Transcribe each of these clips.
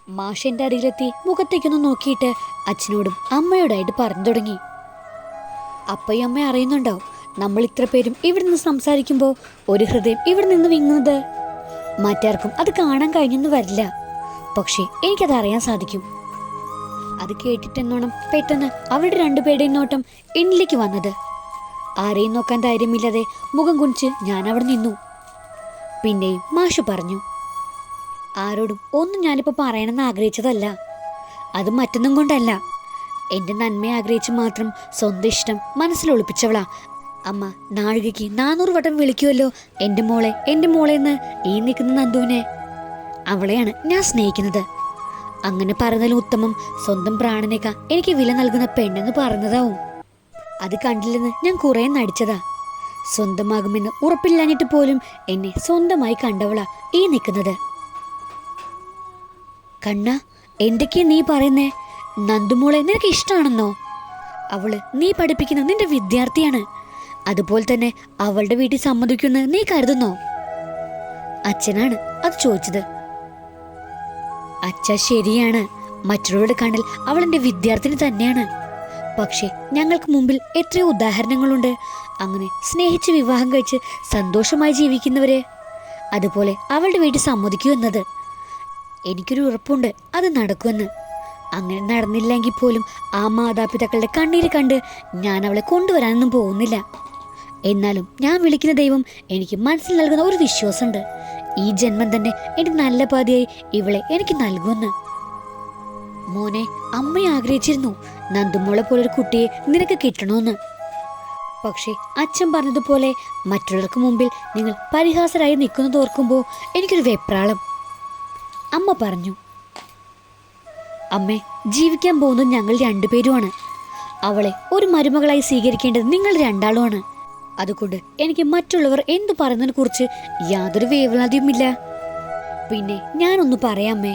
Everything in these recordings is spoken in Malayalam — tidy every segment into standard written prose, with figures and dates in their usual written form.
മാഷ് എൻ്റെ അരികിലെത്തി മുഖത്തേക്കൊന്ന് നോക്കിയിട്ട് അച്ഛനോടും അമ്മയോടായിട്ട് പറഞ്ഞു തുടങ്ങി. അപ്പയും അമ്മ അറിയുന്നുണ്ടോ, നമ്മൾ ഇത്ര പേരും ഇവിടെ നിന്ന് സംസാരിക്കുമ്പോൾ ഒരു ഹൃദയം ഇവിടെ നിന്ന് വിങ്ങുന്നത്? മറ്റാർക്കും അത് കാണാൻ കഴിഞ്ഞെന്ന് വരില്ല, പക്ഷേ എനിക്കത് അറിയാൻ സാധിക്കും. അത് കേട്ടിട്ടെന്നോണം പെട്ടെന്ന് അവരുടെ രണ്ടുപേരുടെയും നോട്ടം എന്നിലേക്ക് വന്നത്. ആരെയും നോക്കാൻ ധൈര്യമില്ലാതെ മുഖം കുനിച്ച് ഞാൻ അവിടെ നിന്നു. പിന്നെയും മാഷ് പറഞ്ഞു, ആരോടും ഒന്നും ഞാനിപ്പോൾ പറയണമെന്ന് ആഗ്രഹിച്ചതല്ല. അത് മറ്റൊന്നും കൊണ്ടല്ല, എൻ്റെ നന്മയെ ആഗ്രഹിച്ച് മാത്രം സ്വന്തം ഇഷ്ടം മനസ്സിൽ ഒളിപ്പിച്ചവളാ അമ്മ. നാഴികയ്ക്ക് 400 വട്ടം വിളിക്കുമല്ലോ എൻ്റെ മോളെ, എൻ്റെ മോളെന്ന് ഈ നിൽക്കുന്ന നന്ദുവിനെ. അവളെയാണ് ഞാൻ സ്നേഹിക്കുന്നത്. അങ്ങനെ പറയുന്നതിലും ഉത്തമം സ്വന്തം പ്രാണനേക്കാൾ എനിക്ക് വില നൽകുന്ന പെണ്ണെന്ന് പറഞ്ഞതാവും. അത് കണ്ടില്ലെന്ന് ഞാൻ കുറേ നടിച്ചതാ. സ്വന്തമാകുമെന്ന് ഉറപ്പില്ലാഞ്ഞിട്ട് പോലും എന്നെ സ്വന്തമായി കണ്ടവളാ ഈ നിൽക്കുന്നത്. കണ്ണ, എന്തൊക്കെയാ നീ പറയുന്നേ? നന്ദുമോളെ നിനക്ക് ഇഷ്ടമാണെന്നോ? അവള് നീ പഠിപ്പിക്കുന്ന നിന്റെ വിദ്യാർത്ഥിയാണ്. അതുപോലെ തന്നെ അവളുടെ വീട്ടിൽ സമ്മതിക്കുമെന്ന് നീ കരുതുന്നോ? അച്ഛനാണ് അത് ചോദിച്ചത്. അച്ഛ ശരിയാണ്, മറ്റുള്ളവരുടെ കണ്ണിൽ അവൾ എൻ്റെ വിദ്യാർത്ഥിനി തന്നെയാണ്. പക്ഷെ ഞങ്ങൾക്ക് മുമ്പിൽ എത്രയോ ഉദാഹരണങ്ങളുണ്ട്, അങ്ങനെ സ്നേഹിച്ച് വിവാഹം കഴിച്ച് സന്തോഷമായി ജീവിക്കുന്നവര്. അതുപോലെ അവളുടെ വീട്ടിൽ സമ്മതിക്കൂ എന്നത് എനിക്കൊരു ഉറപ്പുണ്ട്, അത് നടക്കുമെന്ന്. അങ്ങനെ നടന്നില്ലെങ്കിൽ പോലും ആ മാതാപിതാക്കളുടെ കണ്ണീര് കണ്ട് ഞാൻ അവളെ കൊണ്ടുവരാനൊന്നും പോകുന്നില്ല. എന്നാലും ഞാൻ വിളിക്കുന്ന ദൈവം എനിക്ക് മനസ്സിൽ നൽകുന്ന ഒരു വിശ്വാസമുണ്ട്, ഈ ജന്മം തന്നെ എൻ്റെ നല്ല പാതിയായി ഇവളെ എനിക്ക് നൽകുമെന്ന്. മോനെ, അമ്മ ആഗ്രഹിച്ചിരുന്നു നന്ദുമോളെ പോലൊരു കുട്ടിയെ നിനക്ക് കിട്ടണമെന്ന്. പക്ഷേ അച്ഛൻ പറഞ്ഞതുപോലെ മറ്റുള്ളവർക്ക് മുമ്പിൽ നിങ്ങൾ പരിഹാസരായി നിൽക്കുന്നത് ഓർക്കുമ്പോൾ എനിക്കൊരു വെപ്രാളം. അമ്മ പറഞ്ഞു, അമ്മേ, ജീവിക്കാൻ പോകുന്നത് ഞങ്ങൾ രണ്ടുപേരുമാണ്. അവളെ ഒരു മരുമകളായി സ്വീകരിക്കേണ്ടത് നിങ്ങൾ രണ്ടാളുമാണ്. അതുകൊണ്ട് എനിക്ക് മറ്റുള്ളവർ എന്തു പറയുന്നതിനെ കുറിച്ച് യാതൊരു വേവലാതിയുമില്ല. പിന്നെ ഞാനൊന്ന് പറയാമേ,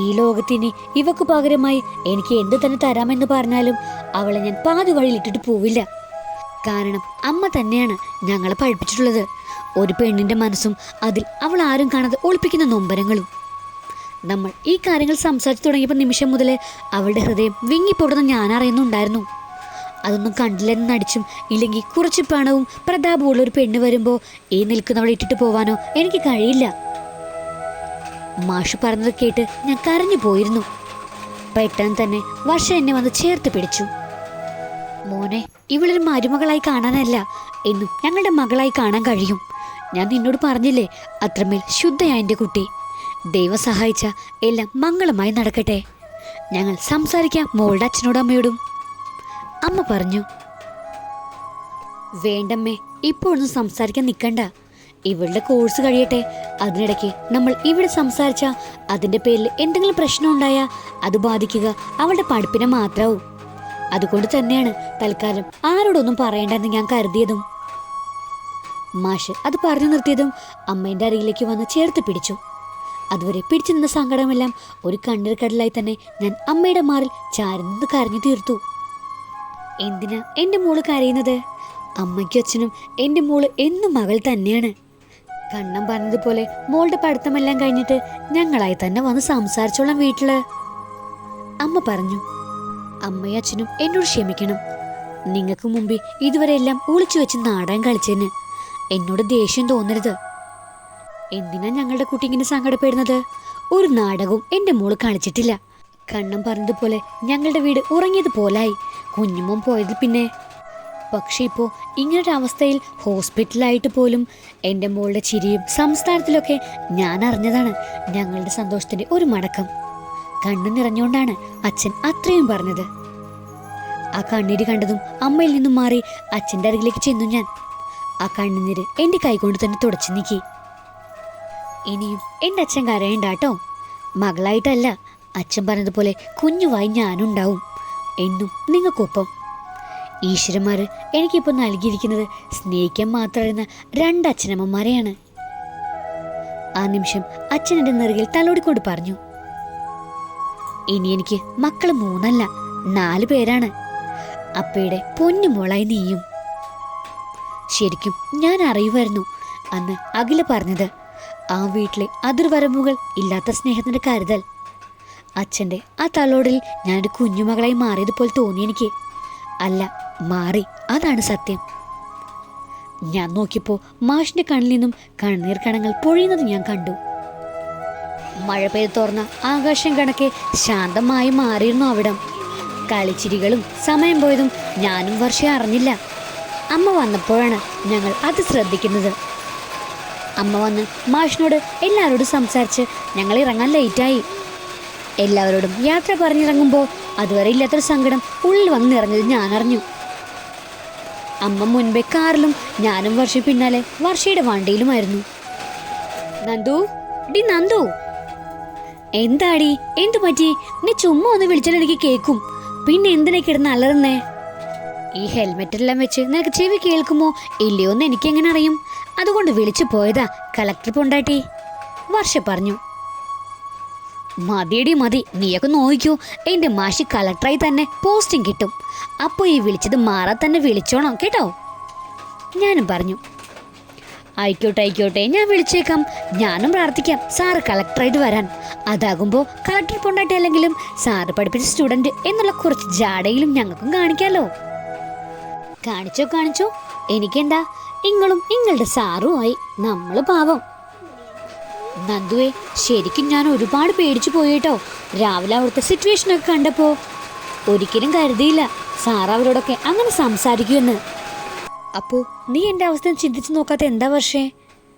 ഈ ലോകത്തിന് ഇവക്ക് പകരമായി എനിക്ക് എന്ത് തന്നെ തരാമെന്ന് പറഞ്ഞാലും അവളെ ഞാൻ പാതി വഴിയിലിട്ടിട്ട് പോവില്ല. കാരണം അമ്മ തന്നെയാണ് ഞങ്ങളെ പഠിപ്പിച്ചിട്ടുള്ളത്. ഒരു പെണ്ണിന്റെ മനസ്സും അതിൽ അവൾ ആരും കാണാതെ ഒളിപ്പിക്കുന്ന നൊമ്പരങ്ങളും. നമ്മൾ ഈ കാര്യങ്ങൾ സംസാരിച്ചു തുടങ്ങിയപ്പോൾ നിമിഷം മുതൽ അവളുടെ ഹൃദയം വിങ്ങിപ്പോടുന്ന ഞാൻ അറിയുന്നുണ്ടായിരുന്നു. അതൊന്നും കണ്ടില്ലെന്ന് നടിച്ചും ഇല്ലെങ്കിൽ കുറച്ച് പണവും പ്രതാപമുള്ള ഒരു പെണ്ണ് വരുമ്പോൾ ഈ നിൽക്കുന്നവളെ ഇട്ടിട്ട് പോവാനോ എനിക്ക് കഴിയില്ല. മാഷ് പറഞ്ഞത് കേട്ട് ഞാൻ കരഞ്ഞു പോയിരുന്നു. പെട്ടെന്ന് തന്നെ വർഷ എന്നെ വന്ന് ചേർത്ത് പിടിച്ചു. മോനെ, ഇവളൊരു മരുമകളായി കാണാനല്ല, എന്നും ഞങ്ങളുടെ മകളായി കാണാൻ കഴിയും. ഞാൻ നിന്നോട് പറഞ്ഞില്ലേ, അത്രമേൽ ശുദ്ധയായ എൻ്റെ കുട്ടി. ദൈവം സഹായിച്ച എല്ലാം മംഗളമായി നടക്കട്ടെ. ഞങ്ങൾ സംസാരിക്കാം മോളുടെ അച്ഛനോടും അമ്മയോടും, അമ്മ പറഞ്ഞു. വേണ്ടമ്മേ, ഇപ്പോഴൊന്നും സംസാരിക്കാൻ നിൽക്കണ്ട. ഇവളുടെ കോഴ്സ് കഴിയട്ടെ. അതിനിടയ്ക്ക് നമ്മൾ ഇവിടെ സംസാരിച്ച അതിൻ്റെ പേരിൽ എന്തെങ്കിലും പ്രശ്നം ഉണ്ടായാൽ അത് ബാധിക്കുക അവളുടെ പഠിപ്പിനെ മാത്രമാവും. അതുകൊണ്ട് തന്നെയാണ് തൽക്കാലം ആരോടൊന്നും പറയണ്ടെന്ന് ഞാൻ കരുതിയതും. മാഷ് അത് പറഞ്ഞു നിർത്തിയതും അമ്മേൻ്റെ അരികിലേക്ക് വന്ന് ചേർത്ത് പിടിച്ചു. അതുവരെ പിടിച്ചു നിന്ന സങ്കടമെല്ലാം ഒരു കണ്ണീർ കടലായി തന്നെ ഞാൻ അമ്മയുടെ മാറിൽ ചാരി നിന്ന് കരഞ്ഞു തീർത്തു. എന്തിനാ എൻ്റെ മോള് കരയുന്നത്? അമ്മയ്ക്കും അച്ഛനും എൻ്റെ മോള് എന്നും മകൾ തന്നെയാണ്. കണ്ണം പറഞ്ഞതുപോലെ മോളുടെ പഠിത്തമെല്ലാം കഴിഞ്ഞിട്ട് ഞങ്ങളായി തന്നെ വന്ന് സംസാരിച്ചോളാം വീട്ടില്, അമ്മ പറഞ്ഞു. അമ്മയും അച്ഛനും എന്നോട് ക്ഷമിക്കണം. നിങ്ങൾക്ക് മുമ്പിൽ ഇതുവരെ എല്ലാം ഒളിച്ചു വെച്ച് നാടകം കളിച്ചതിന് എന്നോട് ദേഷ്യം തോന്നരുത്. എന്തിനാ ഞങ്ങളുടെ കുട്ടി ഇങ്ങനെ സങ്കടപ്പെടുന്നത്? ഒരു നാടകവും എൻ്റെ മോള് കളിച്ചിട്ടില്ല. കണ്ണം പറഞ്ഞതുപോലെ ഞങ്ങളുടെ വീട് ഉറങ്ങിയതുപോലായി. കുഞ്ഞുമോൻ പോയതിൽ പിന്നെ. പക്ഷെ ഇപ്പോൾ ഇങ്ങനൊരവസ്ഥയിൽ ഹോസ്പിറ്റലായിട്ട് പോലും എൻ്റെ മോളുടെ ചിരിയും സംസ്ഥാനത്തിലൊക്കെ ഞാൻ അറിഞ്ഞതാണ് ഞങ്ങളുടെ സന്തോഷത്തിൻ്റെ ഒരു മടക്കം. കണ്ണു നിറഞ്ഞുകൊണ്ടാണ് അച്ഛൻ അത്രയും പറഞ്ഞത്. ആ കണ്ണീര് കണ്ടതും അമ്മയിൽ നിന്നും മാറി അച്ഛൻ്റെ അരികിലേക്ക് ചെന്നു ഞാൻ. ആ കണ്ണുനീര് എൻ്റെ കൈകൊണ്ട് തന്നെ തുടച്ചു നീക്കി. ഇനിയും എൻ്റെ അച്ഛൻ കരയണ്ടാട്ടോ. മകളായിട്ടല്ല, അച്ഛൻ പറഞ്ഞതുപോലെ കുഞ്ഞുവായി ഞാനുണ്ടാവും എന്നും നിങ്ങൾക്കൊപ്പം. ഈശ്വരന്മാര് എനിക്കിപ്പോൾ നൽകിയിരിക്കുന്നത് സ്നേഹിക്കാൻ മാത്രമറിയുന്ന 2 അച്ഛനമ്മമാരെയാണ്. ആ നിമിഷം അച്ഛൻ എൻ്റെ നെറുകിൽ തലോടിക്കൊണ്ട് പറഞ്ഞു, ഇനി എനിക്ക് മക്കള് 3 അല്ല 4 പേരാണ്. അപ്പയുടെ പൊന്നുമോളായി നീയും. ശരിക്കും ഞാൻ അറിയുമായിരുന്നു അന്ന് അഖില പറഞ്ഞത്, ആ വീട്ടിലെ അതിർവരമ്പുകൾ ഇല്ലാത്ത സ്നേഹത്തിന്റെ കരുതൽ. അച്ഛൻ്റെ ആ തലോടിൽ ഞാനൊരു കുഞ്ഞുമകളായി മാറിയതുപോലെ തോന്നി എനിക്ക്. അല്ല, മാറി, അതാണ് സത്യം. ഞാൻ നോക്കിയപ്പോൾ മാഷിന്റെ കണ്ണിൽ നിന്നും കണ്ണീർ കണങ്ങൾ പൊഴിയുന്നത് ഞാൻ കണ്ടു. മഴ പെയ്ത് തോർന്ന ആകാശം കണക്കെ ശാന്തമായി മാറിയിരുന്നു അവിടം. കളിച്ചിരികളും സമയം പോയതും ഞാനും വർഷയെ അറിഞ്ഞില്ല. അമ്മ വന്നപ്പോഴാണ് ഞങ്ങൾ അത് ശ്രദ്ധിക്കുന്നത്. അമ്മ വന്ന് മാഷിനോട് എല്ലാവരോടും സംസാരിച്ച് ഞങ്ങൾ ഇറങ്ങാൻ ലേറ്റായി. എല്ലാവരോടും യാത്ര പറഞ്ഞിറങ്ങുമ്പോൾ അതുവരെ ഇല്ലാത്തൊരു സങ്കടം ഉള്ളിൽ വന്ന് നിറഞ്ഞത് ഞാൻ അറിഞ്ഞു. അമ്മ മുൻപേ കാറിലും ഞാനും വർഷ പിന്നാലെ വർഷയുടെ വണ്ടിയിലുമായിരുന്നു. നന്ദു, ഡി നന്ദു. എന്താടി, എന്തു പറ്റി? നീ ചുമ്മാ ഒന്ന് വിളിച്ചാൽ എനിക്ക് കേൾക്കും. പിന്നെ എന്തിനാ കിടന്ന് അലറുന്നേ? ഈ ഹെൽമെറ്റ് എല്ലാം വെച്ച് നിനക്ക് ചെവി കേൾക്കുമോ ഇല്ലയോ എന്ന് എനിക്കെങ്ങനെ അറിയും? അതുകൊണ്ട് വിളിച്ചു പോയതാ കളക്ടർ പൊണ്ടാട്ടി, വർഷ പറഞ്ഞു. മതിയടി മതി, നീയൊക്കെ നോക്കിക്കോ. എൻ്റെ മാഷി കളക്ടറായി തന്നെ പോസ്റ്റിംഗ് കിട്ടും. അപ്പോൾ ഈ വിളിച്ചത് മാറാൻ തന്നെ വിളിച്ചോണം കേട്ടോ, ഞാനും പറഞ്ഞു. ആയിക്കോട്ടെ ആയിക്കോട്ടെ, ഞാൻ വിളിച്ചേക്കാം. ഞാനും പ്രാർത്ഥിക്കാം സാറ് കളക്ടറായിട്ട് വരാൻ. അതാകുമ്പോൾ കളക്ടർ പൊണ്ടാട്ടി അല്ലെങ്കിലും സാറ് പഠിപ്പിച്ച സ്റ്റുഡൻറ് എന്നുള്ള കുറച്ച് ജാടയിലും ഞങ്ങൾക്കും കാണിക്കാലോ. കാണിച്ചോ കാണിച്ചോ, എനിക്കെന്താ, നിങ്ങളും നിങ്ങളുടെ സാറുമായി. നമ്മൾ പാവം. നന്ദുവേ, ശരിക്കും ഞാൻ ഒരുപാട് പേടിച്ചു പോയിട്ടോ രാവിലെ അവിടുത്തെ സിറ്റുവേഷനൊക്കെ കണ്ടപ്പോൾ. ഒരിക്കലും കരുതിയില്ല സാർ അവരോടൊക്കെ അങ്ങനെ സംസാരിക്കുമെന്ന്. അപ്പോൾ നീ എൻ്റെ അവസ്ഥ ചിന്തിച്ചു നോക്കാത്ത എന്താ വർഷേ?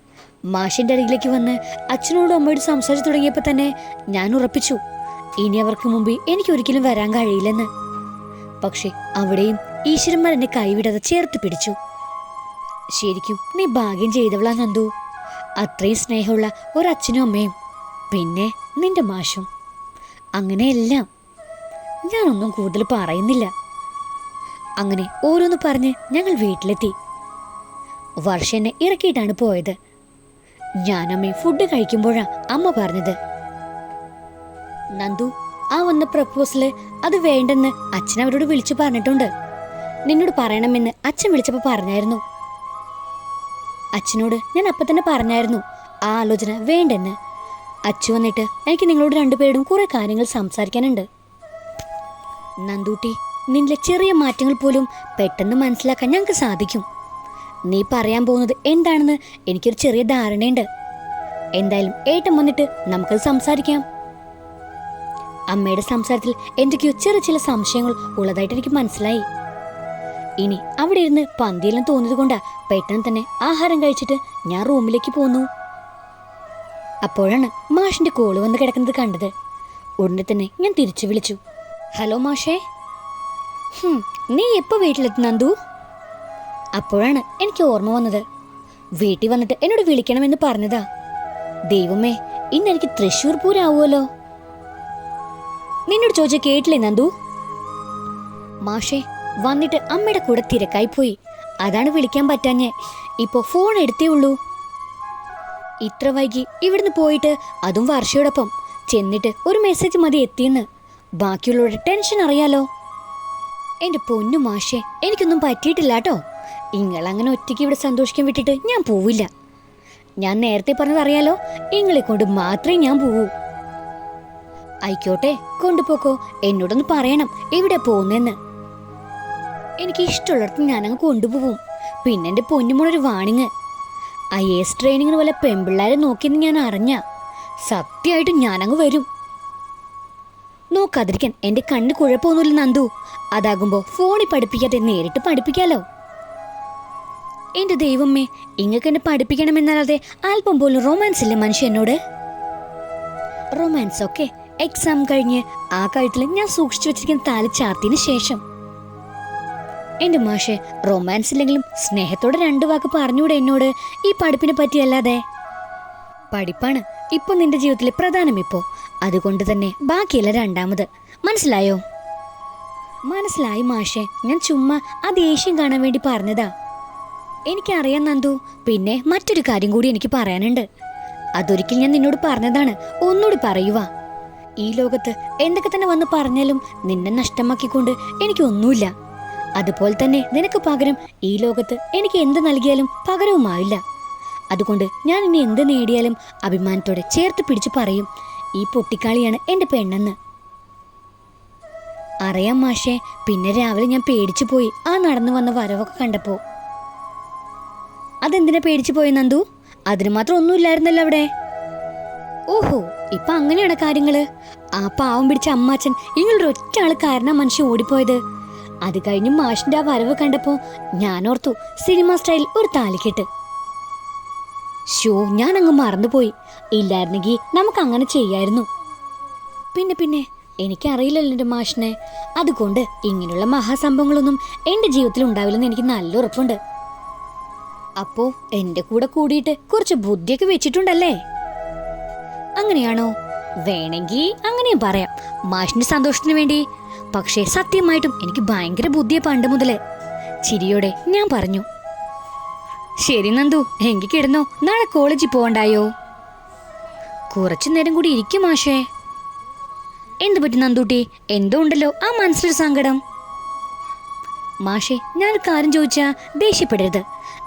മാഷിൻ്റെ അരികിലേക്ക് വന്ന് അച്ഛനോടും അമ്മയോടും സംസാരിച്ചു തുടങ്ങിയപ്പോൾ തന്നെ ഞാൻ ഉറപ്പിച്ചു ഇനി അവർക്ക് മുമ്പിൽ എനിക്കൊരിക്കലും വരാൻ കഴിയില്ലെന്ന്. പക്ഷെ അവിടെയും ഈശ്വരന്മാർ എന്നെ കൈവിടാതെ ചേർത്ത് പിടിച്ചു. ശരിക്കും നീ ഭാഗ്യം ചെയ്തവളാ നന്ദു. അത്രയും സ്നേഹമുള്ള ഒരച്ഛനും അമ്മയും പിന്നെ നിന്റെ മാഷും. അങ്ങനെയെല്ലാം. ഞാനൊന്നും കൂടുതൽ പറയുന്നില്ല. അങ്ങനെ ഓരോന്ന് പറഞ്ഞ് ഞങ്ങൾ വീട്ടിലെത്തി. വർഷ എന്നെ ഇറക്കിയിട്ടാണ് പോയത്. ഞാനമ്മ ഫുഡ് കഴിക്കുമ്പോഴാ അമ്മ പറഞ്ഞത്, നന്ദു, ആ വന്ന പ്രപ്പോസല് അത് വേണ്ടെന്ന് അച്ഛൻ അവരോട് വിളിച്ചു പറഞ്ഞിട്ടുണ്ട്. നിന്നോട് പറയണമെന്ന് അച്ഛൻ വിളിച്ചപ്പോൾ പറഞ്ഞായിരുന്നു. അച്ഛനോട് ഞാൻ അപ്പം തന്നെ പറഞ്ഞായിരുന്നു ആ ആലോചന വേണ്ടെന്ന്. അച്ഛൻ വന്നിട്ട് എനിക്ക് നിങ്ങളോട് രണ്ടുപേരോടും കുറെ കാര്യങ്ങൾ സംസാരിക്കാനുണ്ട്. നന്ദൂട്ടി, നിന്റെ ചെറിയ മാറ്റങ്ങൾ പോലും പെട്ടെന്ന് മനസ്സിലാക്കാൻ ഞങ്ങൾക്ക് സാധിക്കും. നീ പറയാൻ പോകുന്നത് എന്താണെന്ന് എനിക്കൊരു ചെറിയ ധാരണയുണ്ട്. എന്തായാലും ഏട്ടൻ വന്നിട്ട് നമുക്കത് സംസാരിക്കാം. അമ്മയുടെ സംസാരത്തിൽ എന്തൊക്കെയോ ചെറിയ ചില സംശയങ്ങൾ ഉള്ളതായിട്ട് എനിക്ക് മനസ്സിലായി. ഇനി അവിടെ ഇരുന്ന് പന്തിയെല്ലാം തോന്നിയത് കൊണ്ടാ പെട്ടെന്ന് തന്നെ ആഹാരം കഴിച്ചിട്ട് ഞാൻ റൂമിലേക്ക് പോന്നു. അപ്പോഴാണ് മാഷിന്റെ കോള് വന്ന് കിടക്കുന്നത് കണ്ടത്. ഉടനെ തന്നെ ഞാൻ തിരിച്ചു വിളിച്ചു. ഹലോ മാഷേ. നീ എപ്പോ വീട്ടിലെത്തി നന്ദു? അപ്പോഴാണ് എനിക്ക് ഓർമ്മ വന്നത്. വീട്ടിൽ വന്നിട്ട് എന്നോട് വിളിക്കണമെന്ന് പറഞ്ഞതാ. ദൈവമേ, ഇന്ന് എനിക്ക് തൃശ്ശൂർ പൂരാവുമല്ലോ. നിന്നോട് ചോദിച്ച കേട്ടില്ലേ നന്ദു? മാഷേ, വന്നിട്ട് അമ്മയുടെ കൂടെ തിരക്കായി പോയി, അതാണ് വിളിക്കാൻ പറ്റാഞ്ഞേ. ഇപ്പോ ഫോൺ എടുത്തേ ഉള്ളൂ. ഇത്ര വൈകി ഇവിടുന്ന് പോയിട്ട്, അതും വർഷയോടൊപ്പം ചെന്നിട്ട് ഒരു മെസ്സേജ് മതി എത്തിയെന്ന്. ബാക്കിയുള്ളവരുടെ ടെൻഷൻ അറിയാലോ. എന്റെ പൊന്നു മാഷേ, എനിക്കൊന്നും പറ്റിയിട്ടില്ല കേട്ടോ. ഇങ്ങളങ്ങനെ ഒറ്റയ്ക്ക് ഇവിടെ സന്തോഷിക്കാൻ വിട്ടിട്ട് ഞാൻ പോവില്ല. ഞാൻ നേരത്തെ പറഞ്ഞതറിയാലോ, ഇങ്ങളെ കൊണ്ട് മാത്രമേ ഞാൻ പോവൂ. ആയിക്കോട്ടെ, കൊണ്ടുപോക്കോ. എന്നോടൊന്ന് പറയണം എവിടെ പോകുന്നെന്ന്. എനിക്ക് ഇഷ്ടമുള്ളിടത്ത് ഞാനങ്ങ് കൊണ്ടുപോകും. പിന്നെ എൻ്റെ പൊന്നുമോളൊരു വാണിങ്, IAS ട്രെയിനിങ്ങിന് പോലെ പെമ്പിള്ളാരെ നോക്കിയെന്ന് ഞാൻ അറിഞ്ഞ സത്യമായിട്ടും ഞാനങ്ങ് വരും. നോക്കാതിരിക്കാൻ എൻ്റെ കണ്ണ് കുഴപ്പമൊന്നുമില്ല നന്ദു. അതാകുമ്പോൾ ഫോണിൽ പഠിപ്പിക്കാതെ നേരിട്ട് പഠിപ്പിക്കാലോ. എൻ്റെ ദൈവമേ, ഇങ്ങക്ക് എന്നെ പഠിപ്പിക്കണമെന്നല്ലാതെ അല്പം പോലും റൊമാൻസ് ഇല്ല മനുഷ്യ എന്നോട്. റൊമാൻസ് ഒക്കെ എക്സാം കഴിഞ്ഞ് ആ കഴുത്തിൽ ഞാൻ സൂക്ഷിച്ചു വെച്ചിരിക്കുന്ന താലി ചാർത്തിന് ശേഷം. എന്റെ മാഷെ, റൊമാൻസ് ഇല്ലെങ്കിലും സ്നേഹത്തോടെ 2 വാക്ക് പറഞ്ഞൂടെ എന്നോട് ഈ പഠിപ്പിനെ പറ്റിയല്ലാതെ? പഠിപ്പാണ് ഇപ്പൊ നിന്റെ ജീവിതത്തിലെ പ്രധാനം. ഇപ്പോ അതുകൊണ്ട് തന്നെ ബാക്കിയല്ല രണ്ടാമത്. മനസ്സിലായോ? മനസ്സിലായി മാഷെ. ഞാൻ ചുമ്മാ ആ ദേഷ്യം കാണാൻ വേണ്ടി പറഞ്ഞതാ. എനിക്കറിയാം നന്ദു. പിന്നെ മറ്റൊരു കാര്യം കൂടി എനിക്ക് പറയാനുണ്ട്. അതൊരിക്കൽ ഞാൻ നിന്നോട് പറഞ്ഞതാണ്, ഒന്നുകൂടി പറയുക. ഈ ലോകത്ത് എന്തൊക്കെ തന്നെ വന്ന് പറഞ്ഞാലും നിന്നെ നഷ്ടമാക്കിക്കൊണ്ട് എനിക്കൊന്നുമില്ല. അതുപോലെ തന്നെ നിനക്ക് പകരം ഈ ലോകത്ത് എനിക്ക് എന്ത് നൽകിയാലും പകരവുമാവില്ല. അതുകൊണ്ട് ഞാൻ ഇനി എന്ത് നേടിയാലും അഭിമാനത്തോടെ ചേർത്ത് പിടിച്ചു പറയും, ഈ പൊട്ടിക്കാളിയാണ് എൻ്റെ പെണ്ണെന്ന്. അറിയാം മാഷേ, പിന്നെ രാവിലെ ഞാൻ പേടിച്ചു പോയി ആ നടന്നു വന്ന വരവൊക്കെ കണ്ടപ്പോ. അതെന്തിനാ പേടിച്ചു പോയി നന്ദു? അതിന് മാത്രം ഒന്നുമില്ലായിരുന്നല്ലോ അവിടെ. ഓഹോ, ഇപ്പൊ അങ്ങനെയാണ് കാര്യങ്ങള്. ആ പാവം പിടിച്ച അമ്മാച്ചൻ ഇങ്ങളൊരു ഒറ്റ ആള് കാരണം മനുഷ്യൻ ഓടിപ്പോയത്. അത് കഴിഞ്ഞ് മാഷിന്റെ ആ വരവ് കണ്ടപ്പോ ഞാൻ ഓർത്തു സിനിമ സ്റ്റൈൽ ഒരു താലിക്കെട്ട്. ഷോ, ഞാൻ അങ്ങ് മറന്നുപോയി. ഇല്ലായിരുന്നെങ്കിൽ നമുക്ക് അങ്ങനെ ചെയ്യായിരുന്നു. പിന്നെ എനിക്കറിയില്ലല്ലോ എൻ്റെ മാഷിനെ. അതുകൊണ്ട് ഇങ്ങനെയുള്ള മഹാസംഭവങ്ങളൊന്നും എൻ്റെ ജീവിതത്തിൽ ഉണ്ടാവില്ലെന്ന് എനിക്ക് നല്ല ഉറപ്പുണ്ട്. അപ്പോ എൻ്റെ കൂടെ കൂടിയിട്ട് കുറച്ച് ബുദ്ധിയൊക്കെ വെച്ചിട്ടുണ്ടല്ലേ? അങ്ങനെയാണോ? വേണമെങ്കിൽ അങ്ങനെയും പറയാം, മാഷിന്റെ സന്തോഷത്തിന് വേണ്ടി. പക്ഷേ സത്യമായിട്ടും എനിക്ക് ഭയങ്കര ബുദ്ധിയെ പണ്ട് മുതല്. ചിരിയോടെ ഞാൻ പറഞ്ഞു. ശരി നന്ദു, എങ്കിൽ കിടന്നോ, നാളെ കോളേജിൽ പോകണ്ടായോ? കുറച്ചു നേരം കൂടി ഇരിക്കും മാഷേ. എന്തു പറ്റി നന്ദൂട്ടി? എന്തോ ഉണ്ടല്ലോ ആ മനസ്സിലൊരു സങ്കടം. മാഷേ, ഞാനൊരു കാര്യം ചോദിച്ചാ ദേഷ്യപ്പെടരുത്.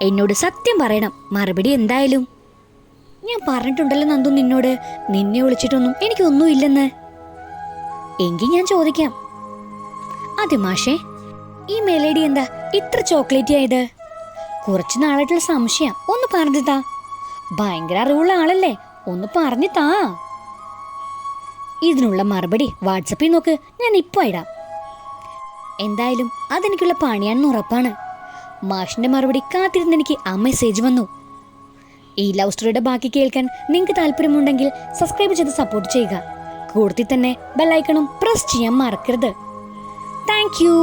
എന്നോട് സത്യം പറയണം, മറുപടി എന്തായാലും. ഞാൻ പറഞ്ഞിട്ടുണ്ടല്ലോ നന്ദു നിന്നോട്, നിന്നെ വിളിച്ചിട്ടൊന്നും എനിക്കൊന്നും ഇല്ലെന്ന്. എങ്കിൽ ഞാൻ ചോദിക്കാം. അതെ മാഷേ, ഈ മെലഡി എന്താ ഇത്ര ചോക്ലേറ്റി ആയത്? കുറച്ചു നാളായിട്ടുള്ള സംശയം, ഒന്ന് പറഞ്ഞു താ. ഭയങ്കര അറിവുള്ള ആളല്ലേ, ഒന്ന് പറഞ്ഞു താ. ഇതിനുള്ള മറുപടി വാട്സപ്പിൽ നോക്ക്, ഞാൻ ഇപ്പൊ ഇടാം. എന്തായാലും അതെനിക്കുള്ള പണിയാണെന്ന് ഉറപ്പാണ്. മാഷിന്റെ മറുപടി കാത്തിരുന്ന് എനിക്ക് ആ മെസ്സേജ് വന്നു. ഈ ലവ് സ്റ്റോറിയുടെ ബാക്കി കേൾക്കാൻ നിങ്ങൾക്ക് താല്പര്യമുണ്ടെങ്കിൽ സബ്സ്ക്രൈബ് ചെയ്ത് സപ്പോർട്ട് ചെയ്യുക. കൂടുതൽ തന്നെ ബെല്ലൈക്കണും പ്രസ് ചെയ്യാൻ മറക്കരുത്. Thank you.